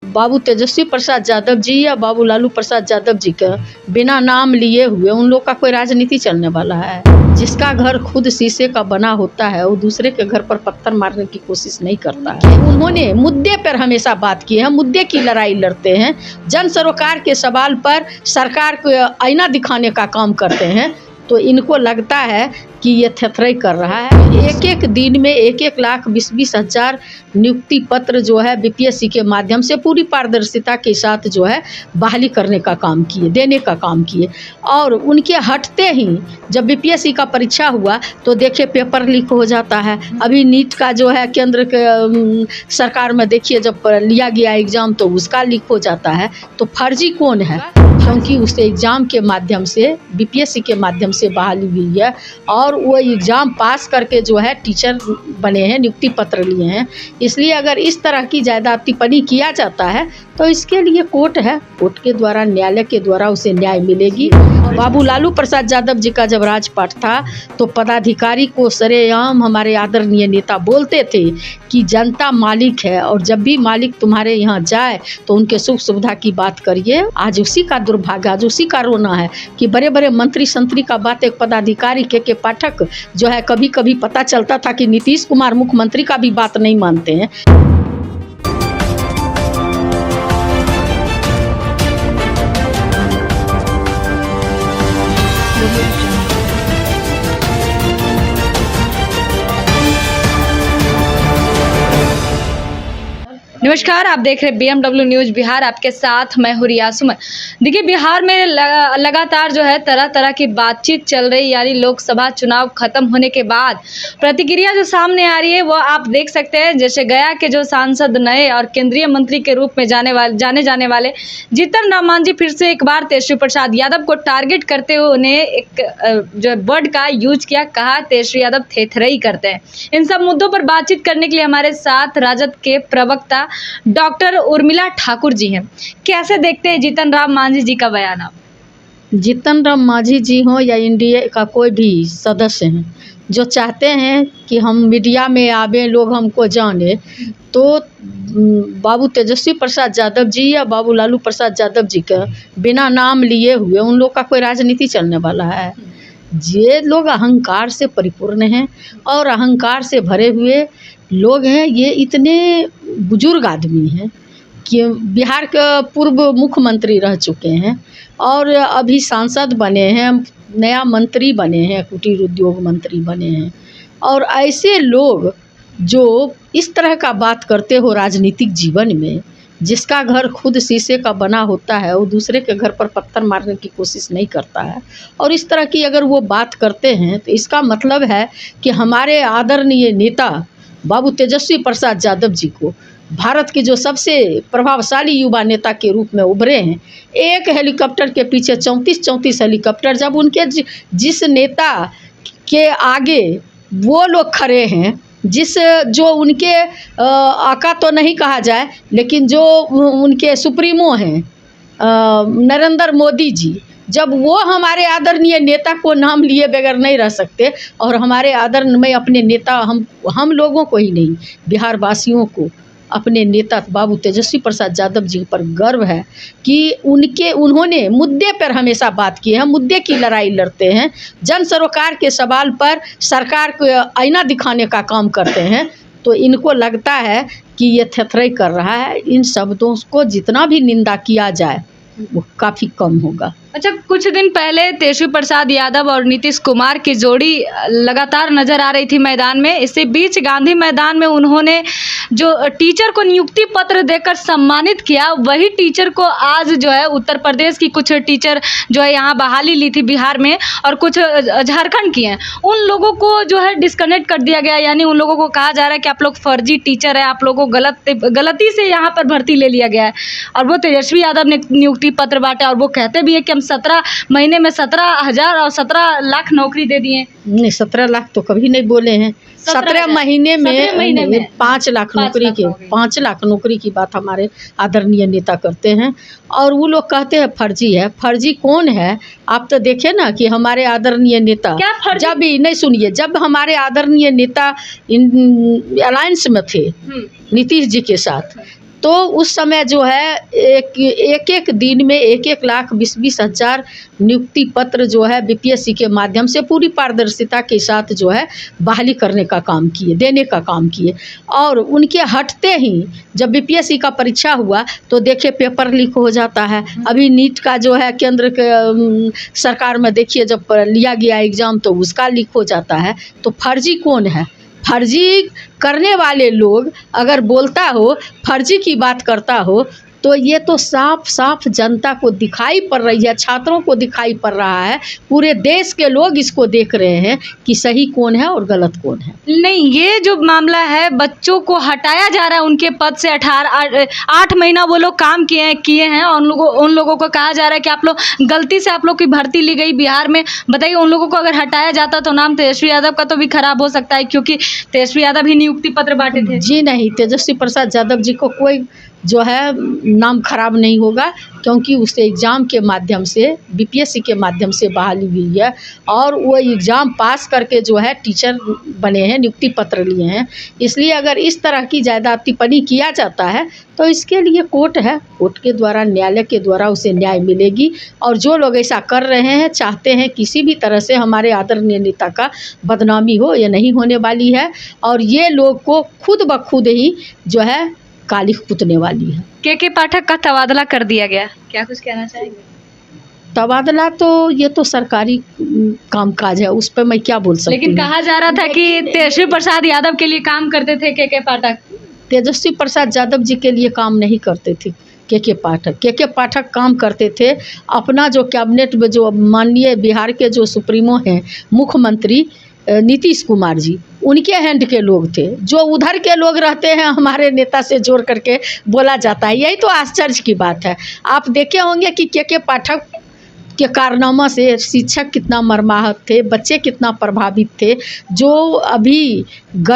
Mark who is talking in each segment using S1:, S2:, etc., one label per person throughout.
S1: बाबू तेजस्वी प्रसाद यादव जी या बाबू लालू प्रसाद यादव जी का बिना नाम लिए हुए उन लोग का कोई राजनीति चलने वाला है। जिसका घर खुद शीशे का बना होता है वो दूसरे के घर पर पत्थर मारने की कोशिश नहीं करता है। उन्होंने मुद्दे पर हमेशा बात की है, मुद्दे की लड़ाई लड़ते हैं, जन सरोकार के सवाल पर सरकार को आईना दिखाने का काम करते हैं। तो इनको लगता है कि ये थेथराई कर रहा है। एक एक दिन में 1-1 लाख 20-20 हज़ार नियुक्ति पत्र जो है बीपीएससी के माध्यम से पूरी पारदर्शिता के साथ जो है बहाली करने का काम किए, देने का काम किए। और उनके हटते ही जब बीपीएससी का परीक्षा हुआ तो देखिए पेपर लीक हो जाता है। अभी नीट का जो है केंद्र के सरकार में देखिए जब लिया गया एग्ज़ाम तो उसका लीक हो जाता है। तो फर्जी कौन है? क्योंकि उस एग्ज़ाम के माध्यम से बीपीएससी के माध्यम से बहाली हुई है और वो एग्ज़ाम पास करके जो है टीचर बने हैं, नियुक्ति पत्र लिए हैं। इसलिए अगर इस तरह की ज़्यादा टिप्पणी किया जाता है तो इसके लिए कोर्ट है, कोर्ट के द्वारा, न्यायालय के द्वारा उसे न्याय मिलेगी। बाबू लालू प्रसाद यादव जी का जब राजपाट था तो पदाधिकारी को सरेआम हमारे आदरणीय नेता बोलते थे कि जनता मालिक है और जब भी मालिक तुम्हारे यहाँ जाए तो उनके सुख सुविधा की बात करिए। आज उसी का दुर्भाग्य, आज उसी का रोना है कि बड़े बड़े मंत्री संतरी का बात एक पदाधिकारी के पाठक जो है कभी कभी पता चलता था कि नीतीश कुमार मुख्यमंत्री का भी बात नहीं मानते हैं।
S2: नमस्कार, आप देख रहे हैं BMW न्यूज़ बिहार। आपके साथ मैं हूं रिया सुमन। देखिए, बिहार में लगातार जो है तरह तरह की बातचीत चल रही, यानी लोकसभा चुनाव खत्म होने के बाद प्रतिक्रिया जो सामने आ रही है वो आप देख सकते हैं। जैसे गया के जो सांसद नए और केंद्रीय मंत्री के रूप में जाने जाने वाले जीतन राम मांझी फिर से एक बार तेजस्वी प्रसाद यादव को टारगेट करते हुए उन्हें एक जो वर्ड का यूज किया, कहा तेजस्वी यादव थेथराई करते हैं। इन सब मुद्दों पर बातचीत करने के लिए हमारे साथ राजद के प्रवक्ता डॉक्टर उर्मिला ठाकुर जी हैं। कैसे देखते हैं जीतन राम मांझी जी का बयान आप?
S1: जीतन राम मांझी जी हों या इंडिया का कोई भी सदस्य हैं, जो चाहते हैं कि हम मीडिया में आवे, लोग हमको जाने, तो बाबू तेजस्वी प्रसाद यादव जी या बाबू लालू प्रसाद यादव जी का बिना नाम लिए हुए उन लोग का कोई राजनीति चलने वाला है। ये लोग अहंकार से परिपूर्ण हैं और अहंकार से भरे हुए लोग हैं। ये इतने बुजुर्ग आदमी हैं कि बिहार के पूर्व मुख्यमंत्री रह चुके हैं और अभी सांसद बने हैं, नया मंत्री बने हैं, कुटीर उद्योग मंत्री बने हैं। और ऐसे लोग जो इस तरह का बात करते हो राजनीतिक जीवन में, जिसका घर खुद शीशे का बना होता है वो दूसरे के घर पर पत्थर मारने की कोशिश नहीं करता है। और इस तरह की अगर वो बात करते हैं तो इसका मतलब है कि हमारे आदरणीय नेता बाबू तेजस्वी प्रसाद यादव जी को भारत के जो सबसे प्रभावशाली युवा नेता के रूप में उभरे हैं, एक हेलीकॉप्टर के पीछे 34 हेलीकॉप्टर, जब उनके जिस नेता के आगे वो लोग खड़े हैं, जो उनके आका तो नहीं कहा जाए लेकिन जो उनके सुप्रीमो हैं नरेंद्र मोदी जी, जब वो हमारे आदरणीय नेता को नाम लिए बगैर नहीं रह सकते और हमारे आदरणीय अपने नेता हम लोगों को ही नहीं, बिहार वासियों को अपने नेता बाबू तेजस्वी प्रसाद यादव जी पर गर्व है कि उन्होंने मुद्दे पर हमेशा बात की है, मुद्दे की लड़ाई लड़ते हैं, जन सरोकार के सवाल पर सरकार को आईना दिखाने का काम करते हैं। तो इनको लगता है कि ये थेथराई कर रहा है। इन शब्दों को जितना भी निंदा किया जाए वो काफ़ी कम होगा।
S2: अच्छा, कुछ दिन पहले तेजस्वी प्रसाद यादव और नीतीश कुमार की जोड़ी लगातार नजर आ रही थी मैदान में। इसी बीच गांधी मैदान में उन्होंने जो टीचर को नियुक्ति पत्र देकर सम्मानित किया, वही टीचर को आज जो है उत्तर प्रदेश की कुछ टीचर जो है यहाँ बहाली ली थी बिहार में और कुछ झारखंड की हैं, उन लोगों को जो है डिस्कनेक्ट कर दिया गया। यानी उन लोगों को कहा जा रहा है कि आप लोग फर्जी टीचर है, आप लोगों को गलती से यहाँ पर भर्ती ले लिया गया है। और वो तेजस्वी यादव ने नियुक्ति पत्र बांटे और वो कहते भी है कि 17 महीने में 17,000 और 17 लाख नौकरी दे दिए।
S1: नहीं, 17 लाख तो कभी नहीं बोले हैं। 17 महीने में 5 लाख नौकरी के 5 लाख नौकरी की बात हमारे आदरणीय नेता करते हैं और वो लोग कहते हैं फर्जी है। फर्जी कौन है? आप तो देखे ना कि हमारे आदरणीय नेता जब भी नहीं सुनिए, जब हमारे आदरणीय नेता अलायंस में थे नीतीश जी के साथ, तो उस समय जो है एक दिन में 1 लाख 20 हज़ार नियुक्ति पत्र जो है बीपीएससी के माध्यम से पूरी पारदर्शिता के साथ जो है बहाली करने का काम किए, देने का काम किए। और उनके हटते ही जब बीपीएससी का परीक्षा हुआ तो देखिए पेपर लीक हो जाता है। अभी नीट का जो है केंद्र के सरकार में देखिए जब लिया गया एग्ज़ाम तो उसका लीक हो जाता है। तो फर्जी कौन है? फर्जी करने वाले लोग अगर बोलता हो, फर्जी की बात करता हो, तो ये तो साफ साफ जनता को दिखाई पड़ रही है, छात्रों को दिखाई पड़ रहा है, पूरे देश के लोग इसको देख रहे हैं कि सही कौन है और गलत कौन है।
S2: नहीं, ये जो मामला है बच्चों को हटाया जा रहा है उनके पद से। 8 महीना वो लोग काम किए हैं और उन लोगों को कहा जा रहा है कि आप लोग गलती से आप लोग की भर्ती ली गई बिहार में। बताइए, उन लोगों को अगर हटाया जाता तो नाम तेजस्वी यादव का तो भी खराब हो सकता है, क्योंकि तेजस्वी यादव ही नियुक्ति पत्र बांटे थे।
S1: जी नहीं, तेजस्वी प्रसाद यादव जी को कोई जो है नाम खराब नहीं होगा, क्योंकि उसे एग्ज़ाम के माध्यम से, बीपीएससी के माध्यम से बहाली हुई है और वो एग्ज़ाम पास करके जो है टीचर बने हैं, नियुक्ति पत्र लिए हैं। इसलिए अगर इस तरह की ज़्यादा टिप्पणी किया जाता है तो इसके लिए कोर्ट है, कोर्ट के द्वारा, न्यायालय के द्वारा उसे न्याय मिलेगी। और जो लोग ऐसा कर रहे हैं, चाहते हैं किसी भी तरह से हमारे आदरणीय नेता का बदनामी हो, ये नहीं होने वाली है। और ये लोग को खुद ब खुद ही जो है काली पुतने वाली है।
S2: के पाठक का तबादला कर दिया गया, क्या कुछ कहना चाहेंगे?
S1: तबादला तो ये तो सरकारी कामकाज है, उस पर मैं क्या बोल सकती हूँ।
S2: लेकिन कहा जा रहा था कि तेजस्वी प्रसाद यादव के लिए काम करते थे के पाठक।
S1: तेजस्वी प्रसाद यादव जी के लिए काम नहीं करते थे के पाठक। के पाठक काम करते थे अपना जो कैबिनेट में जो माननीय बिहार के जो सुप्रीमो हैं, मुख्यमंत्री नीतीश कुमार जी, उनके हैंड के लोग थे। जो उधर के लोग रहते हैं हमारे नेता से जोड़ करके बोला जाता है, यही तो आश्चर्य की बात है। आप देखे होंगे कि के पाठक के कारनामा से शिक्षक कितना मर्माहत थे, बच्चे कितना प्रभावित थे। जो अभी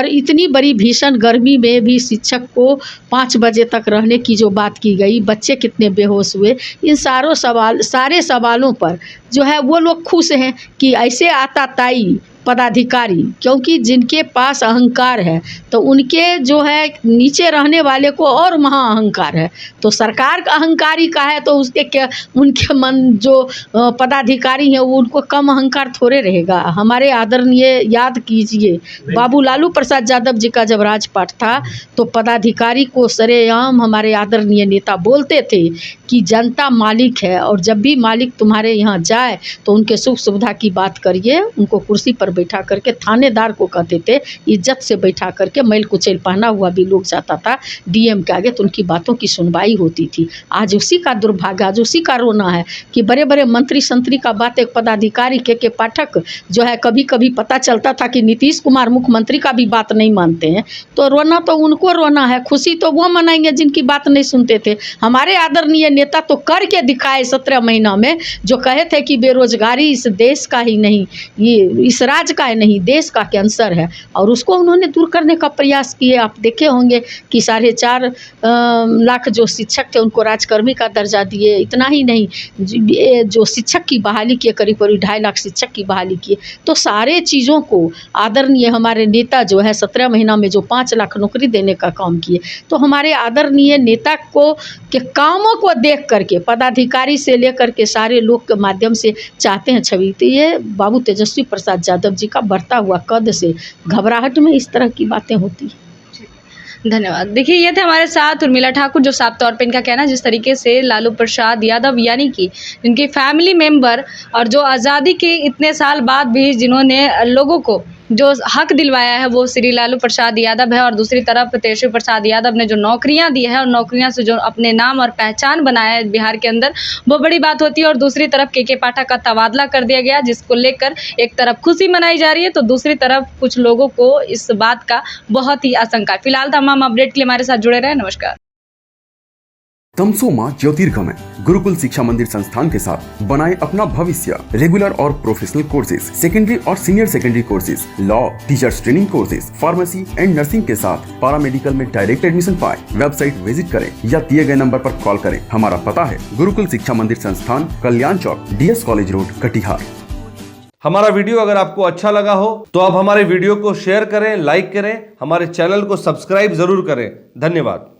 S1: इतनी बड़ी भीषण गर्मी में भी शिक्षक को 5 बजे तक रहने की जो बात की गई, बच्चे कितने बेहोश हुए, इन सारे सवालों पर जो है वो लोग खुश हैं कि ऐसे आताताई पदाधिकारी, क्योंकि जिनके पास अहंकार है तो उनके जो है नीचे रहने वाले को और महा अहंकार है। तो सरकार का अहंकारी का है तो उसके क्या, उनके मन जो पदाधिकारी हैं वो उनको कम अहंकार थोड़े रहेगा। हमारे आदरणीय, याद कीजिए, बाबू लालू प्रसाद यादव जी का जब राजपाट था तो पदाधिकारी को सरेआम हमारे आदरणीय नेता बोलते थे कि जनता मालिक है और जब भी मालिक तुम्हारे यहाँ जाए तो उनके सुख सुविधा की बात करिए। उनको कुर्सी पर बैठा करके, थानेदार को कहते थे, इज्जत से बैठा करके, मैल कुचैल पहना हुआ भी लोग जाता था डीएम के आगे तो उनकी बातों की सुनवाई होती थी। आज उसी का दुर्भाग्य, आज उसी का रोना है कि बड़े बड़े मंत्री संतरी का बात एक पदाधिकारी के पाठक जो है, कभी कभी पता चलता था कि नीतीश कुमार मुख्यमंत्री का भी बात नहीं मानते हैं। तो रोना तो उनको रोना है, खुशी तो वो मनाएंगे जिनकी बात नहीं सुनते थे। हमारे आदरणीय नेता तो करके दिखाए 17 महीना में, जो कहे थे कि बेरोजगारी इस देश का ही नहीं, ये इस राज्य का है नहीं, देश का कैंसर है, और उसको उन्होंने दूर करने का प्रयास किए। आप देखे होंगे कि 4.5 लाख जो शिक्षक थे उनको राजकर्मी का दर्जा दिए। इतना ही नहीं, जो शिक्षक की बहाली किए, करीब 2.5 लाख शिक्षक की बहाली किए। तो सारे चीज़ों को आदरणीय हमारे नेता जो है 17 महीना में जो 5 लाख नौकरी देने का काम किए। तो हमारे आदरणीय नेता को के कामों को देख करके पदाधिकारी से लेकर के सारे लोग के माध्यम से चाहते हैं छवि। तो ये बाबू तेजस्वी प्रसाद यादव जी का बढ़ता हुआ कद से घबराहट में इस तरह की बातें होती हैं।
S2: धन्यवाद। देखिए, ये थे हमारे साथ उर्मिला ठाकुर, जो साफ तौर पे इनका कहना, जिस तरीके से लालू प्रसाद यादव यानी कि इनके फैमिली मेंबर और जो आज़ादी के इतने साल बाद भी जिन्होंने लोगों को जो हक दिलवाया है वो श्री लालू प्रसाद यादव है, और दूसरी तरफ तेजस्वी प्रसाद यादव ने जो नौकरियां दी है और नौकरियां से जो अपने नाम और पहचान बनाया है बिहार के अंदर, वो बड़ी बात होती है। और दूसरी तरफ के पाठक का तबादला कर दिया गया, जिसको लेकर एक तरफ खुशी मनाई जा रही है तो दूसरी तरफ कुछ लोगों को इस बात का बहुत ही आशंका। फिलहाल तमाम अपडेट के लिए हमारे साथ जुड़े रहे। नमस्कार।
S3: तमसोमा ज्योतिर्गमय गुरुकुल शिक्षा मंदिर संस्थान के साथ बनाए अपना भविष्य। रेगुलर और प्रोफेशनल कोर्सेज, सेकेंडरी और senior secondary courses, law, teachers training courses, pharmacy and nursing के साथ पैरामेडिकल में डायरेक्ट एडमिशन पाए। वेबसाइट विजिट करें या दिए गए नंबर पर कॉल करें। हमारा पता है गुरुकुल शिक्षा मंदिर संस्थान, कल्याण चौक, DS कॉलेज रोड, कटिहार।
S4: हमारा वीडियो अगर आपको अच्छा लगा हो तो आप हमारे वीडियो को शेयर करें, लाइक करें, हमारे चैनल को सब्सक्राइब जरूर करें। धन्यवाद।